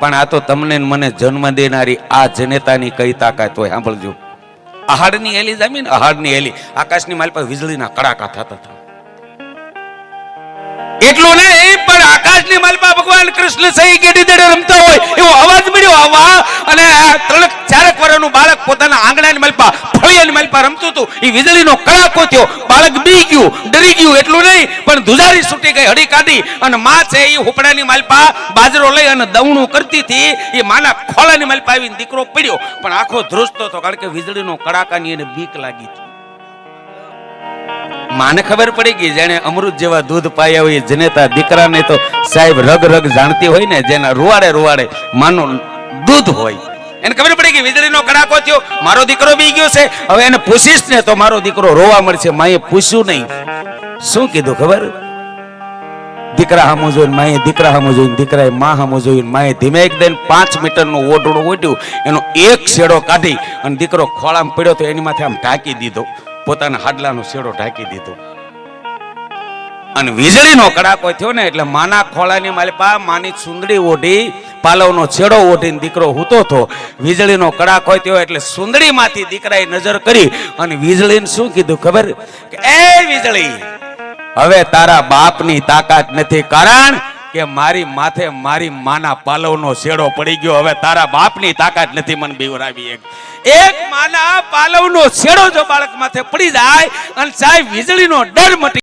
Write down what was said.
પણ આ તો તમને ને મને જન્મ દેનારી આ જનેતાની કઈ તાકાત હોય સાંભળજો. આહાડની હેલી જમીન, આહાડની હેલી, આકાશની માલ પર વીજળીના કડાકા થતા હતા. એટલું નહીં પણ આકાશની માલપા ભગવાન કૃષ્ણ સહી ગેડી દેડે રમતા હોય એવો અવાજ મળ્યો આવા, અને 3-4 વર્ષનું બાળક પોતાના આંગણાની માલપા ફળિયાની માલપા રમતું હતું. એ વીજળીનો કડાકો થયો, બાળક બી ગયું, ડરી ગયું. એટલું નહીં પણ ધુજારી છૂટી ગઈ, હડી કાઢી, અને માં છે એ હુપડાની માલપા બાજરો લઈ અને દવણું કરતી હતી. એ માના ખોળાની માલપા આવીને દીકરો પડ્યો, પણ આખો ધ્રુજતો હતો, કારણ કે વીજળીનો કડાકાની એને બીક લાગી હતી. માને ખબર પડી ગઈ, જેને અમૃત જેવા દૂધ પાયા હોય જનેતા દીકરાને તો સાહેબ રગ રગ જાણતી હોય ને, જેના રૂવાડે રૂવાડે માનું દૂધ હોય, એને ખબર પડી ગઈ વીજળીનો કડાકો થયો, મારો દીકરો બી ગયો છે, હવે એને પૂછીશ ને તો મારો દીકરો રોવા મળશે. માએ પૂછ્યું નહીં, શું કીધું ખબર? દીકરા હામો જોઈને માએ દીકરા હામો જોઈને, દીકરાએ માં હામો જોઈને, માએ ધીમે એકદમ 5 મીટરનું ઓઢણું ઓઢ્યું, એનો એક શેડો કાઢી અને દીકરો ખોળામાં પડ્યો તો એની માથે આમ ઢાંકી દીધો, પોતાના હાડલાનો શેડો ઢાંકી દીધો. અને વીજળીનો કડાકો થયો ને એટલે માના ખોળાની માલપા માની સુંદડી ઓઢી, પાલવનો છેડો ઓઢીને દીકરો હૂતો હતો. વીજળીનો કડાકો થયો એટલે સુંદડીમાંથી દીકરાએ નજર કરી અને વીજળીને શું કીધું ખબર? કે એ વીજળી, હવે તારા બાપની તાકાત નથી, કારણ કે મારી માથે મારી માના પાલવનો શેડો પડી ગયો. હવે તારા બાપની તાકાત નથી મને બીવરાવી. એક માના પાલવનો શેડો જો બાળક માથે પડી જાય અને સાહેબ વીજળીનો ડર મટી